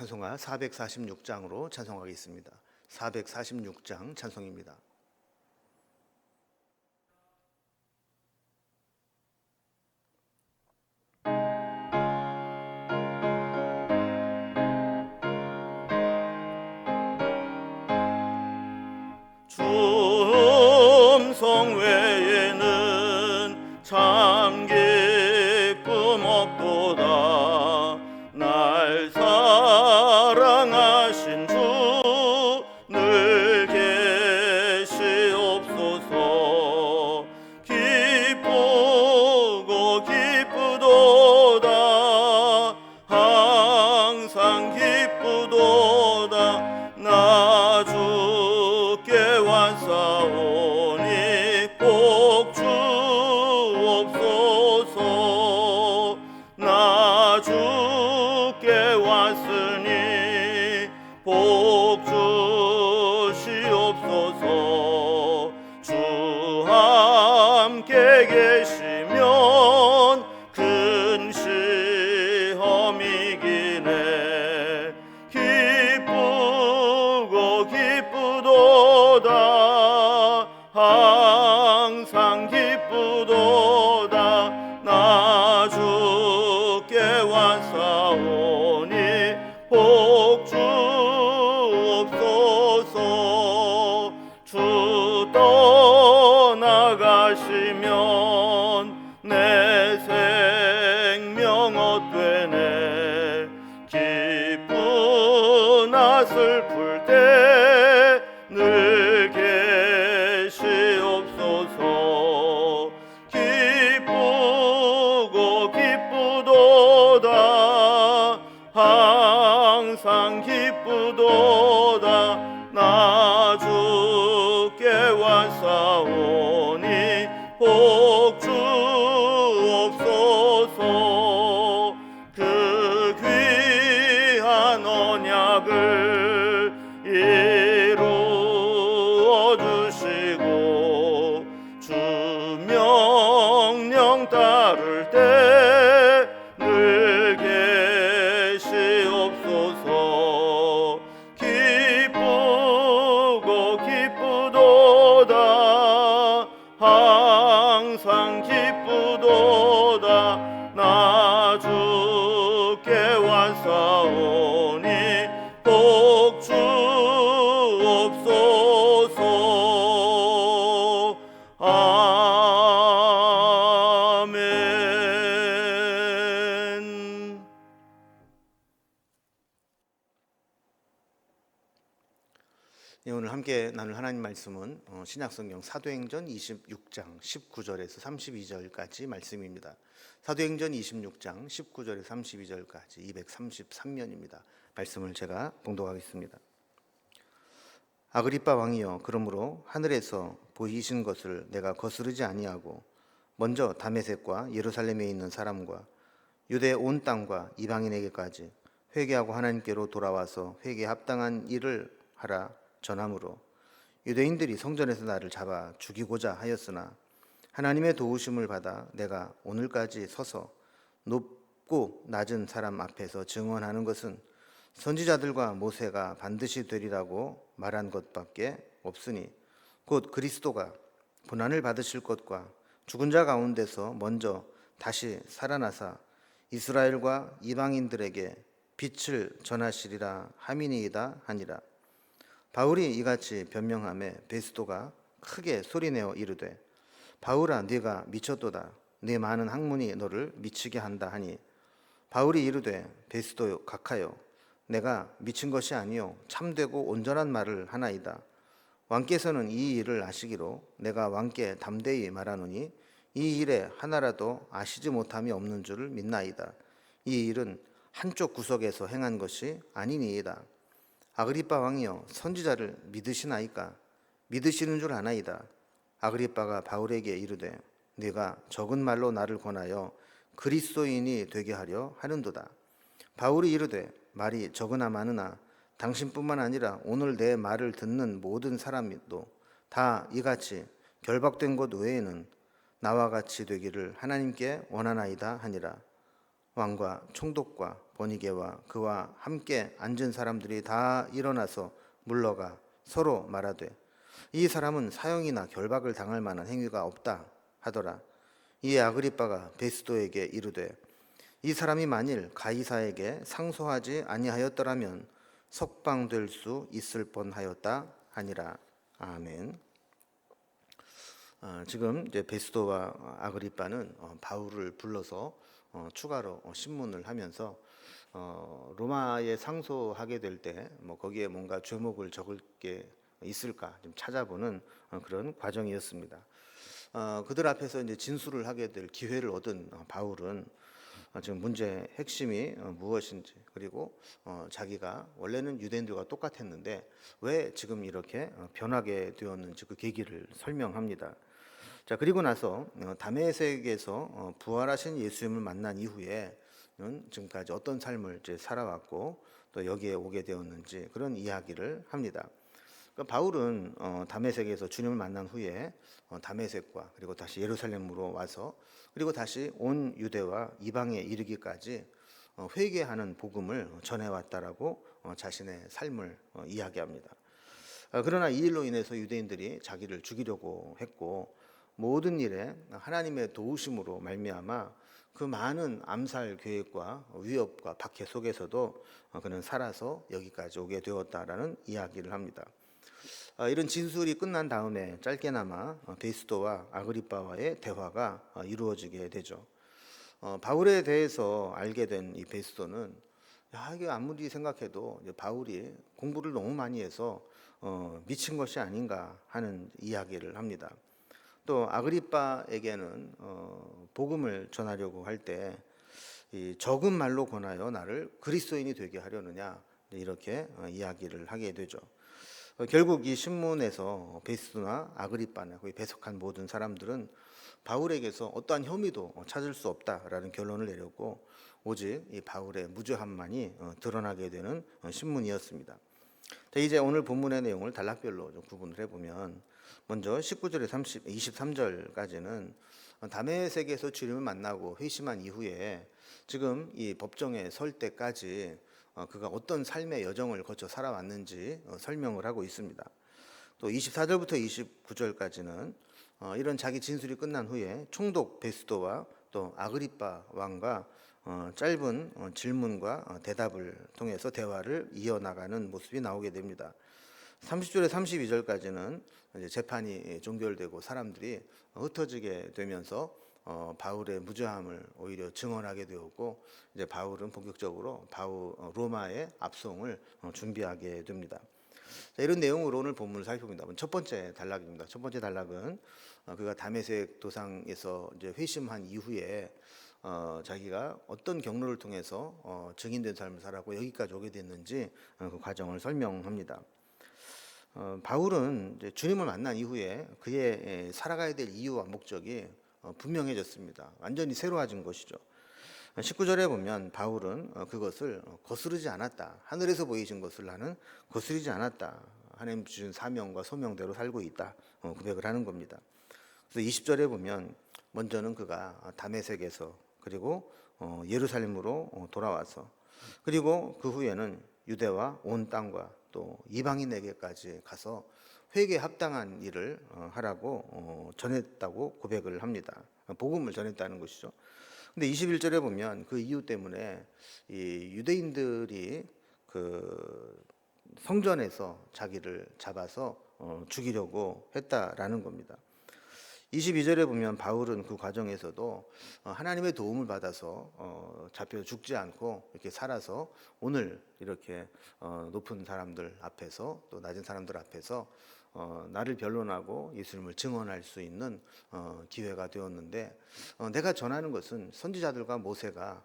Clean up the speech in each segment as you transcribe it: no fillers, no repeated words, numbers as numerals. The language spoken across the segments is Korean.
찬송가 446장으로 찬송하겠습니다. 446장 찬송입니다. 주 음성 외에는 참 기쁨 없도다. 날 사랑하신 주 늘 계시옵소서. 기쁘고 기쁘도다. 항상 기쁘도다. 나 주께 왔사오니 꼭 주옵소서. 나 주께 왔으니 복 주시옵소서. 주 함께 계시면 큰 시험이기네. 기쁘고 기쁘도다. 항상 기쁘도다. 나 주께 왔사오니 복 주옵소서. 주 떠나가시면 내 생명 헛되네. 기쁘나 슬플 때 늘 계시옵소서. 기쁘고 기쁘도다. 항상 기쁘도다. 나 주께 왔사오니 복 주옵소서. 그 귀한 언약을 이루어 주시고 주 명령 따를 때 늘 계시옵소서. 기쁘고 기쁘도다. 항상 기쁘도다. 나 주께 왔사오니 복 주옵소서. 아멘. 네, 오늘 함께 나눌 하나님 말씀은 신약성경 사도행전 26장 19절에서 32절까지 말씀입니다. 사도행전 26장 19절에서 32절까지 233면입니다. 말씀을 제가 봉독하겠습니다. 아그리빠 왕이여, 그러므로 하늘에서 보이신 것을 내가 거스르지 아니하고 먼저 다메섹과 예루살렘에 있는 사람과 유대 온 땅과 이방인에게까지 회개하고 하나님께로 돌아와서 회개에 합당한 일을 하라 전함으로 유대인들이 성전에서 나를 잡아 죽이고자 하였으나 하나님의 도우심을 받아 내가 오늘까지 서서 높고 낮은 사람 앞에서 증언하는 것은 선지자들과 모세가 반드시 되리라고 말한 것밖에 없으니 곧 그리스도가 고난을 받으실 것과 죽은 자 가운데서 먼저 다시 살아나사 이스라엘과 이방인들에게 빛을 전하시리라 함이니이다 하니라. 바울이 이같이 변명하매 베스도가 크게 소리내어 이르되 바울아, 네가 미쳤도다. 네 많은 학문이 너를 미치게 한다 하니 바울이 이르되 베스도 각하여 내가 미친 것이 아니요 참되고 온전한 말을 하나이다. 왕께서는 이 일을 아시기로 내가 왕께 담대히 말하노니 이 일에 하나라도 아시지 못함이 없는 줄을 믿나이다. 이 일은 한쪽 구석에서 행한 것이 아니니이다. 아그리빠 왕이여, 선지자를 믿으시나이까? 믿으시는 줄 아나이다. 아그리빠가 바울에게 이르되 네가 적은 말로 나를 권하여 그리스도인이 되게 하려 하는도다. 바울이 이르되 말이 적으나 많으나 당신뿐만 아니라 오늘 내 말을 듣는 모든 사람도 다 이같이 결박된 것 외에는 나와 같이 되기를 하나님께 원하나이다 하니라. 왕과 총독과 버니게와 그와 함께 앉은 사람들이 다 일어나서 물러가 서로 말하되 이 사람은 사형이나 결박을 당할 만한 행위가 없다 하더라. 이에 아그리빠가 베스도에게 이르되 이 사람이 만일 가이사에게 상소하지 아니하였더라면 석방될 수 있을 뻔하였다 하니라. 아멘. 지금 이제 베스도와 아그리빠는 바울을 불러서 추가로 신문을 하면서 로마에 상소하게 될 때 뭐 거기에 뭔가 죄목을 적을 게 있을까 좀 찾아보는 그런 과정이었습니다. 그들 앞에서 이제 진술을 하게 될 기회를 얻은 바울은 지금 문제의 핵심이 무엇인지, 그리고 자기가 원래는 유대인들과 똑같았는데 왜 지금 이렇게 변하게 되었는지 그 계기를 설명합니다. 자, 그리고 나서 다메섹에서 부활하신 예수님을 만난 이후에는 지금까지 어떤 삶을 이제 살아왔고 또 여기에 오게 되었는지 그런 이야기를 합니다. 그러니까 바울은 다메섹에서 주님을 만난 후에 다메섹과 그리고 다시 예루살렘으로 와서 그리고 다시 온 유대와 이방에 이르기까지 회개하는 복음을 전해왔다라고 자신의 삶을 이야기합니다. 그러나 이 일로 인해서 유대인들이 자기를 죽이려고 했고 모든 일에 하나님의 도우심으로 말미암아 그 많은 암살 계획과 위협과 박해 속에서도 그는 살아서 여기까지 오게 되었다라는 이야기를 합니다. 이런 진술이 끝난 다음에 짧게나마 베스도와 아그리빠와의 대화가 이루어지게 되죠. 바울에 대해서 알게 된 이 베스도는 이게 아무리 생각해도 이제 바울이 공부를 너무 많이 해서 미친 것이 아닌가 하는 이야기를 합니다. 또 아그리빠에게는 복음을 전하려고 할 때 적은 말로 권하여 나를 그리스도인이 되게 하려느냐 이렇게 이야기를 하게 되죠. 결국 이 신문에서 베스도나 아그리빠나 거기 배석한 모든 사람들은 바울에게서 어떠한 혐의도 찾을 수 없다라는 결론을 내렸고 오직 이 바울의 무죄함만이 드러나게 되는 신문이었습니다. 이제 오늘 본문의 내용을 단락별로 좀 구분을 해보면 먼저 19절에 23절까지는 다메섹에서 주님을 만나고 회심한 이후에 지금 이 법정에 설 때까지 그가 어떤 삶의 여정을 거쳐 살아왔는지 설명을 하고 있습니다. 또 24절부터 29절까지는 이런 자기 진술이 끝난 후에 총독 베스도와 또 아그리빠 왕과 짧은 질문과 대답을 통해서 대화를 이어나가는 모습이 나오게 됩니다. 30절에 32절까지는 이제 재판이 종결되고 사람들이 흩어지게 되면서 바울의 무죄함을 오히려 증언하게 되었고 이제 바울은 본격적으로 로마의 압송을 준비하게 됩니다. 자, 이런 내용으로 오늘 본문을 살펴봅니다. 첫 번째 단락입니다. 첫 번째 단락은 그가 다메섹 도상에서 이제 회심한 이후에 자기가 어떤 경로를 통해서 증인된 삶을 살았고 여기까지 오게 됐는지 그 과정을 설명합니다. 바울은 이제 주님을 만난 이후에 그의 살아가야 될 이유와 목적이 분명해졌습니다. 완전히 새로워진 것이죠. 19절에 보면 바울은 그것을 거스르지 않았다. 하늘에서 보이신 것을 나는 거스르지 않았다. 하나님 주신 사명과 소명대로 살고 있다. 고백을 하는 겁니다. 그래서 20절에 보면 먼저는 그가 다메섹에서 그리고 예루살렘으로 돌아와서 그리고 그 후에는 유대와 온 땅과 또 이방인에게까지 가서 회개에 합당한 일을 하라고 전했다고 고백을 합니다. 복음을 전했다는 것이죠. 근데 21절에 보면 그 이유 때문에 이 유대인들이 그 성전에서 자기를 잡아서 죽이려고 했다라는 겁니다. 22절에 보면 바울은 그 과정에서도 하나님의 도움을 받아서 잡혀 죽지 않고 이렇게 살아서 오늘 이렇게 높은 사람들 앞에서 또 낮은 사람들 앞에서 나를 변론하고 예수님을 증언할 수 있는 기회가 되었는데 내가 전하는 것은 선지자들과 모세가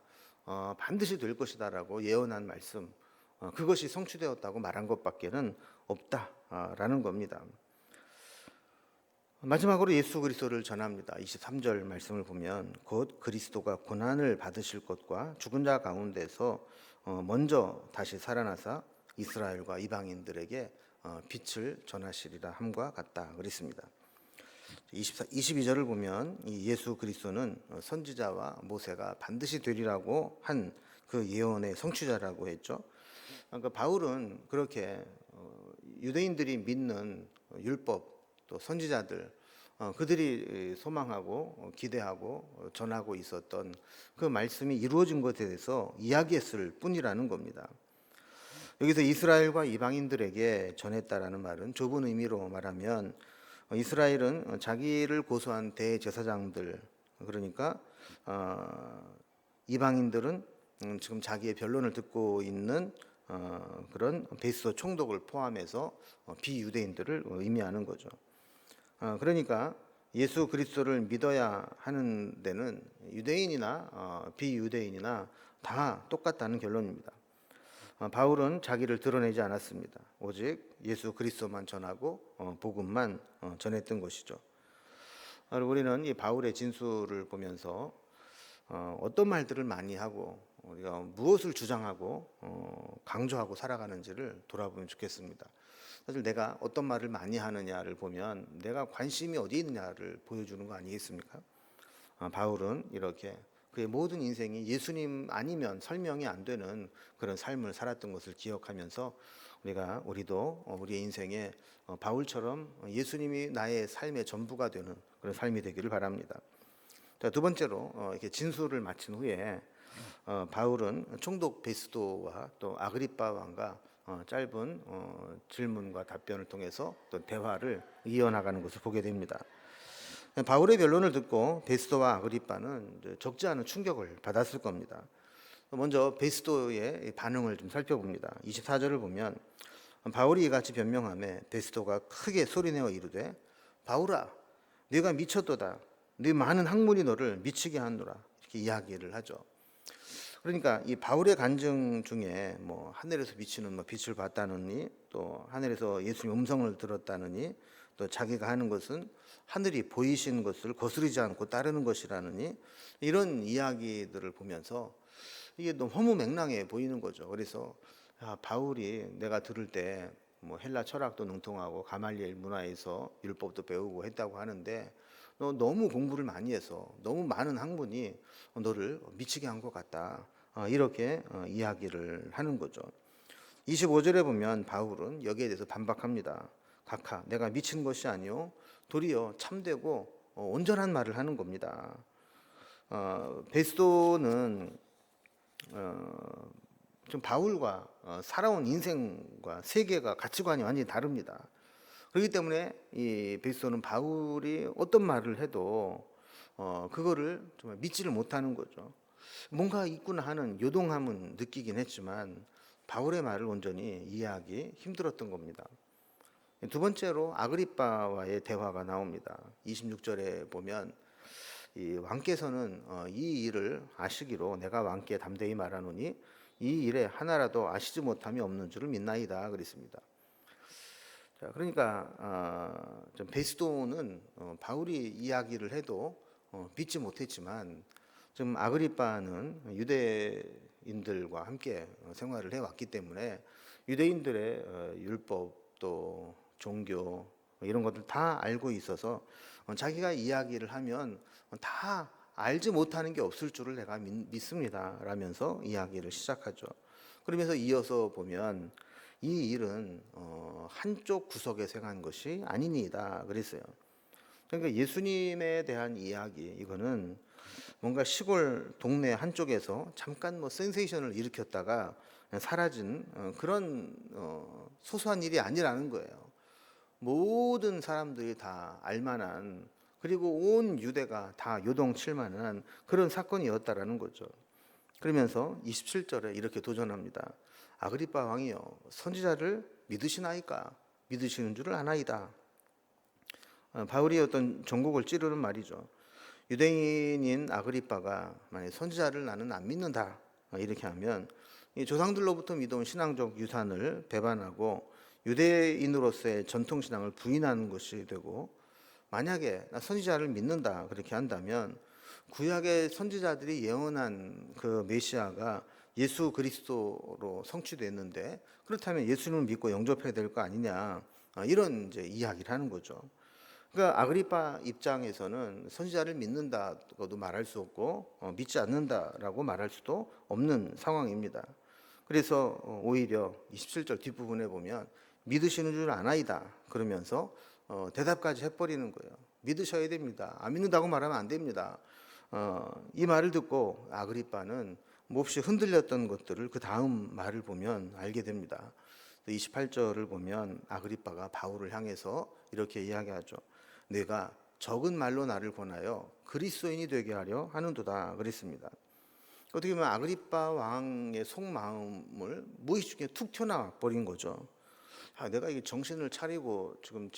반드시 될 것이다라고 예언한 말씀 그것이 성취되었다고 말한 것밖에는 없다라는 겁니다. 마지막으로 예수 그리스도를 전합니다. 23절 말씀을 보면 곧 그리스도가 고난을 받으실 것과 죽은 자 가운데서 먼저 다시 살아나사 이스라엘과 이방인들에게 빛을 전하시리라 함과 같다 그랬습니다. 22절을 보면 이 예수 그리스도는 선지자와 모세가 반드시 되리라고 한 그 예언의 성취자라고 했죠. 그러니까 바울은 그렇게 유대인들이 믿는 율법 또 선지자들 그들이 소망하고 기대하고 전하고 있었던 그 말씀이 이루어진 것에 대해서 이야기했을 뿐이라는 겁니다. 여기서 이스라엘과 이방인들에게 전했다라는 말은 좁은 의미로 말하면 이스라엘은 자기를 고소한 대제사장들, 그러니까 이방인들은 지금 자기의 변론을 듣고 있는 그런 베스도 총독을 포함해서 비유대인들을 의미하는 거죠. 그러니까 예수 그리스도를 믿어야 하는 데는 유대인이나 비유대인이나 다 똑같다는 결론입니다. 바울은 자기를 드러내지 않았습니다. 오직 예수 그리스도만 전하고 복음만 전했던 것이죠. 우리는 이 바울의 진술을 보면서 어떤 말들을 많이 하고 우리가 무엇을 주장하고 강조하고 살아가는지를 돌아보면 좋겠습니다. 사실 내가 어떤 말을 많이 하느냐를 보면 내가 관심이 어디 있느냐를 보여주는 거 아니겠습니까? 바울은 이렇게 그의 모든 인생이 예수님 아니면 설명이 안 되는 그런 삶을 살았던 것을 기억하면서 우리도 우리의 인생에 바울처럼 예수님이 나의 삶의 전부가 되는 그런 삶이 되기를 바랍니다. 자, 두 번째로 이렇게 진술을 마친 후에 바울은 총독 베스도와 또 아그리빠 왕과 짧은 질문과 답변을 통해서 또 대화를 이어나가는 것을 보게 됩니다. 바울의 변론을 듣고 베스도와 아그리빠는 적지 않은 충격을 받았을 겁니다. 먼저 베스도의 반응을 좀 살펴봅니다. 24절을 보면 바울이 이같이 변명하며 베스도가 크게 소리내어 이르되 바울아 네가 미쳤도다. 네 많은 학문이 너를 미치게 하노라. 이렇게 이야기를 하죠. 그러니까 이 바울의 간증 중에 뭐 하늘에서 비치는 빛을 봤다느니 또 하늘에서 예수님 음성을 들었다느니 또 자기가 하는 것은 하늘이 보이신 것을 거스르지 않고 따르는 것이라느니 이런 이야기들을 보면서 이게 너무 허무맹랑해 보이는 거죠. 그래서 바울이 내가 들을 때 뭐 헬라 철학도 능통하고 가말리엘 문화에서 율법도 배우고 했다고 하는데 너 너무 공부를 많이 해서 너무 많은 학문이 너를 미치게 한 것 같다. 이렇게 이야기를 하는 거죠. 25절에 보면 바울은 여기에 대해서 반박합니다. 각하 내가 미친 것이 아니요 도리어 참되고 온전한 말을 하는 겁니다. 베스도는 좀 바울과 살아온 인생과 세계가 가치관이 완전히 다릅니다. 그렇기 때문에 이 베스도는 바울이 어떤 말을 해도 그거를 정말 믿지를 못하는 거죠. 뭔가 있구나 하는 요동함은 느끼긴 했지만 바울의 말을 온전히 이해하기 힘들었던 겁니다. 두 번째로 아그리빠와의 대화가 나옵니다. 26절에 보면 이 왕께서는 이 일을 아시기로 내가 왕께 담대히 말하노니 이 일에 하나라도 아시지 못함이 없는 줄을 믿나이다 그랬습니다. 자, 그러니까 좀 베스도는 바울이 이야기를 해도 믿지 못했지만 좀 아그리빠는 유대인들과 함께 생활을 해왔기 때문에 유대인들의 율법 또 종교 이런 것들 다 알고 있어서 자기가 이야기를 하면 다 알지 못하는 게 없을 줄을 내가 믿습니다 라면서 이야기를 시작하죠. 그러면서 이어서 보면 이 일은 한쪽 구석에서 행한 것이 아니니이다 그랬어요. 그러니까 예수님에 대한 이야기 이거는 뭔가 시골 동네 한쪽에서 잠깐 뭐 센세이션을 일으켰다가 사라진 그런 소소한 일이 아니라는 거예요. 모든 사람들이 다 알만한 그리고 온 유대가 다 요동칠 만한 그런 사건이었다라는 거죠. 그러면서 27절에 이렇게 도전합니다. 아그리빠 왕이여 선지자를 믿으시나이까? 믿으시는 줄을 아나이다. 바울이 어떤 종국을 찌르는 말이죠. 유대인인 아그리빠가 만약 선지자를 나는 안 믿는다 이렇게 하면 이 조상들로부터 믿어온 신앙적 유산을 배반하고 유대인으로서의 전통 신앙을 부인하는 것이 되고 만약에 나 선지자를 믿는다 그렇게 한다면 구약의 선지자들이 예언한 그 메시아가 예수 그리스도로 성취됐는데 그렇다면 예수님을 믿고 영접해야 될 거 아니냐 이런 이제 이야기를 하는 거죠. 그러니까 아그리파 입장에서는 선지자를 믿는다고도 말할 수 없고 믿지 않는다라고 말할 수도 없는 상황입니다. 그래서 오히려 27절 뒷부분에 보면 믿으시는 줄 아나이다 그러면서 대답까지 해버리는 거예요. 믿으셔야 됩니다. 안 믿는다고 말하면 안 됩니다. 이 말을 듣고 아그리파는 몹시 흔들렸던 것들을 그 다음 말을 보면 알게 됩니다. 28절을 보면 아그리파가 바울을 향해서 이렇게 이야기하죠. 내가 적은 말로 나를 권하여 그리스도인이 되게 하려 하는도다 그랬습니다. 어떻게 보면 아그리파 왕의 속마음을 무의식중에 툭 튀어나와 버린 거죠. 내가 이게 정신을 차리고 지금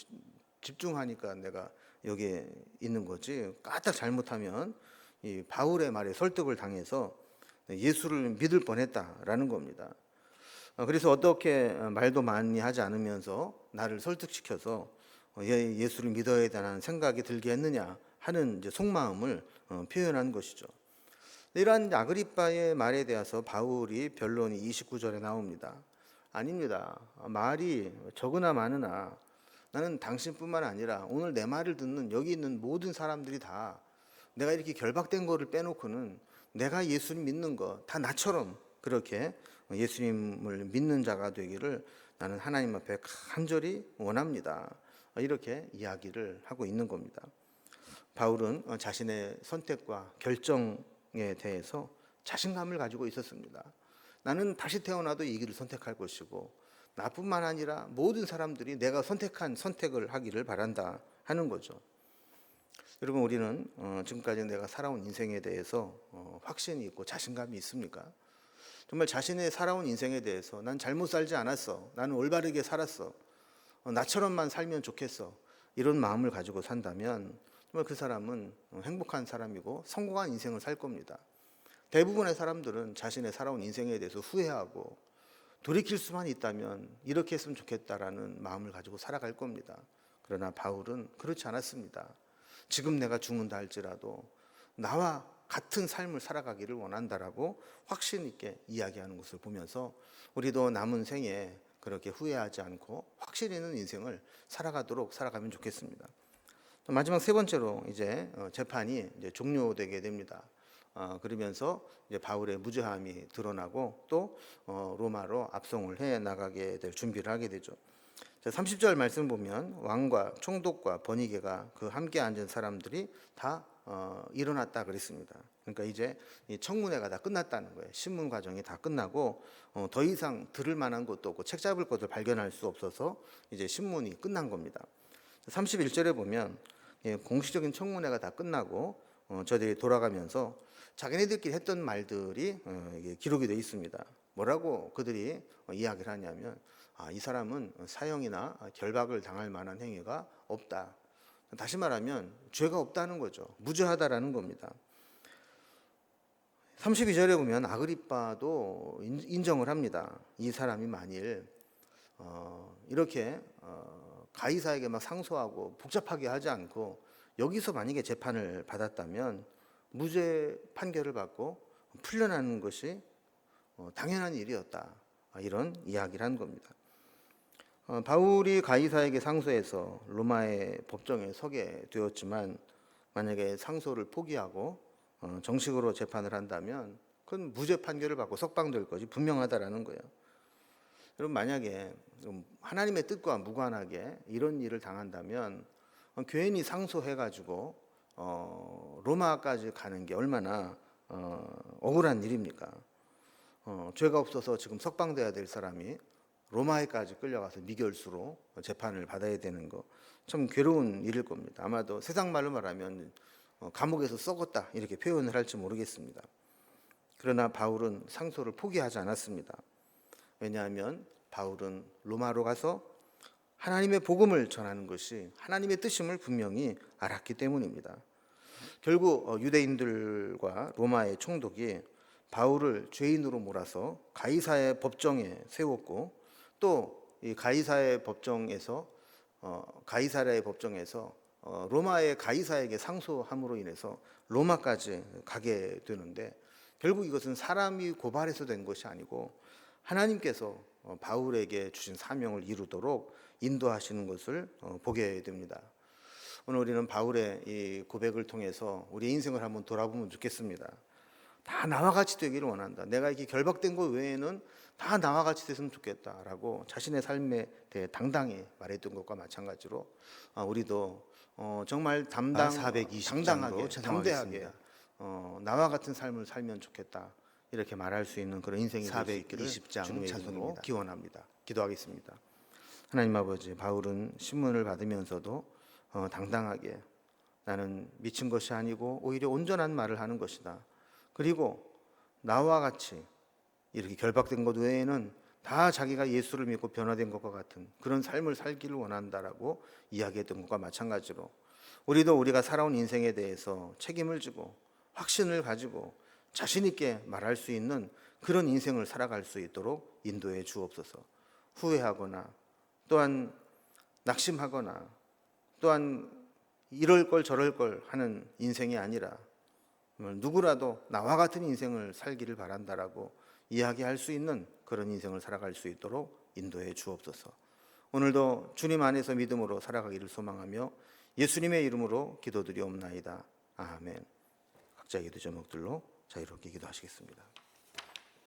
집중하니까 내가 여기에 있는 거지, 까딱 잘못하면 이 바울의 말에 설득을 당해서 예수를 믿을 뻔했다라는 겁니다. 그래서 어떻게 말도 많이 하지 않으면서 나를 설득시켜서 예수를 믿어야 되는 생각이 들게 했느냐 하는 이제 속마음을 표현한 것이죠. 이러한 아그리파의 말에 대해서 바울이 변론이 29절에 나옵니다. 아닙니다. 말이 적으나 많으나 나는 당신뿐만 아니라 오늘 내 말을 듣는 여기 있는 모든 사람들이 다 내가 이렇게 결박된 거를 빼놓고는 내가 예수님 믿는 거 다 나처럼 그렇게 예수님을 믿는 자가 되기를 나는 하나님 앞에 간절히 원합니다. 이렇게 이야기를 하고 있는 겁니다. 바울은 자신의 선택과 결정에 대해서 자신감을 가지고 있었습니다. 나는 다시 태어나도 이 길을 선택할 것이고 나뿐만 아니라 모든 사람들이 내가 선택한 선택을 하기를 바란다 하는 거죠. 여러분, 우리는 지금까지 내가 살아온 인생에 대해서 확신이 있고 자신감이 있습니까? 정말 자신의 살아온 인생에 대해서 난 잘못 살지 않았어, 나는 올바르게 살았어, 나처럼만 살면 좋겠어, 이런 마음을 가지고 산다면 정말 그 사람은 행복한 사람이고 성공한 인생을 살 겁니다. 대부분의 사람들은 자신의 살아온 인생에 대해서 후회하고 돌이킬 수만 있다면 이렇게 했으면 좋겠다라는 마음을 가지고 살아갈 겁니다. 그러나 바울은 그렇지 않았습니다. 지금 내가 죽는다 할지라도 나와 같은 삶을 살아가기를 원한다라고 확신 있게 이야기하는 것을 보면서 우리도 남은 생에 그렇게 후회하지 않고 확신 있는 인생을 살아가면 좋겠습니다. 또 마지막 세 번째로 이제 재판이 이제 종료되게 됩니다. 그러면서 이제 바울의 무죄함이 드러나고 또 로마로 압송을 해 나가게 될 준비를 하게 되죠. 30절 말씀 보면 왕과 총독과 번이게가 그 함께 앉은 사람들이 다 일어났다 그랬습니다. 그러니까 이제 이 청문회가 다 끝났다는 거예요. 신문 과정이 다 끝나고 더 이상 들을 만한 것도 없고 책 잡을 것을 발견할 수 없어서 이제 신문이 끝난 겁니다. 31절에 보면 공식적인 청문회가 다 끝나고 저들이 돌아가면서 자기네들끼리 했던 말들이 기록이 되어 있습니다. 뭐라고 그들이 이야기를 하냐면 이 사람은 사형이나 결박을 당할 만한 행위가 없다. 다시 말하면 죄가 없다는 거죠. 무죄하다라는 겁니다. 32절에 보면 아그리빠도 인정을 합니다. 이 사람이 만일 이렇게 가이사에게 막 상소하고 복잡하게 하지 않고 여기서 만약에 재판을 받았다면 무죄 판결을 받고 풀려나는 것이 당연한 일이었다. 이런 이야기를 한 겁니다. 바울이 가이사에게 상소해서 로마의 법정에 서게 되었지만 만약에 상소를 포기하고 정식으로 재판을 한다면 그건 무죄 판결을 받고 석방될 것이 분명하다라는 거예요. 여러분, 만약에 하나님의 뜻과 무관하게 이런 일을 당한다면 괜히 상소해가지고 로마까지 가는 게 얼마나 억울한 일입니까? 죄가 없어서 지금 석방돼야 될 사람이 로마에까지 끌려가서 미결수로 재판을 받아야 되는 거 참 괴로운 일일 겁니다. 아마도 세상 말로 말하면 감옥에서 썩었다 이렇게 표현을 할지 모르겠습니다. 그러나 바울은 상소를 포기하지 않았습니다. 왜냐하면 바울은 로마로 가서 하나님의 복음을 전하는 것이 하나님의 뜻임을 분명히 알았기 때문입니다. 결국 유대인들과 로마의 총독이 바울을 죄인으로 몰아서 가이사의 법정에 세웠고 또 이 가이사의 법정에서 로마의 가이사에게 상소함으로 인해서 로마까지 가게 되는데 결국 이것은 사람이 고발해서 된 것이 아니고 하나님께서 바울에게 주신 사명을 이루도록 인도하시는 것을 보게 됩니다. 오늘 우리는 바울의 이 고백을 통해서 우리 인생을 한번 돌아보면 좋겠습니다. 다 나와 같이 되기를 원한다. 내가 이렇게 결박된 것 외에는 다 나와 같이 됐으면 좋겠다라고 자신의 삶에 대해 당당히 말했던 것과 마찬가지로 우리도 정말 당당하게 담대하게 나와 같은 삶을 살면 좋겠다 이렇게 말할 수 있는 그런 인생이 될 수 있기를 주님의 이름으로 기원합니다. 기도하겠습니다. 하나님 아버지, 바울은 신문을 받으면서도 당당하게 나는 미친 것이 아니고 오히려 온전한 말을 하는 것이다. 그리고 나와 같이 이렇게 결박된 것 외에는 다 자기가 예수를 믿고 변화된 것과 같은 그런 삶을 살기를 원한다라고 이야기했던 것과 마찬가지로 우리도 우리가 살아온 인생에 대해서 책임을 지고 확신을 가지고 자신 있게 말할 수 있는 그런 인생을 살아갈 수 있도록 인도해 주옵소서. 후회하거나 또한 낙심하거나 또한 이럴 걸 저럴 걸 하는 인생이 아니라 누구라도 나와 같은 인생을 살기를 바란다라고 이야기할 수 있는 그런 인생을 살아갈 수 있도록 인도해 주옵소서. 오늘도 주님 안에서 믿음으로 살아가기를 소망하며 예수님의 이름으로 기도드리옵나이다. 아멘. 각자의 기도 제목들로 자유롭게 기도하시겠습니다.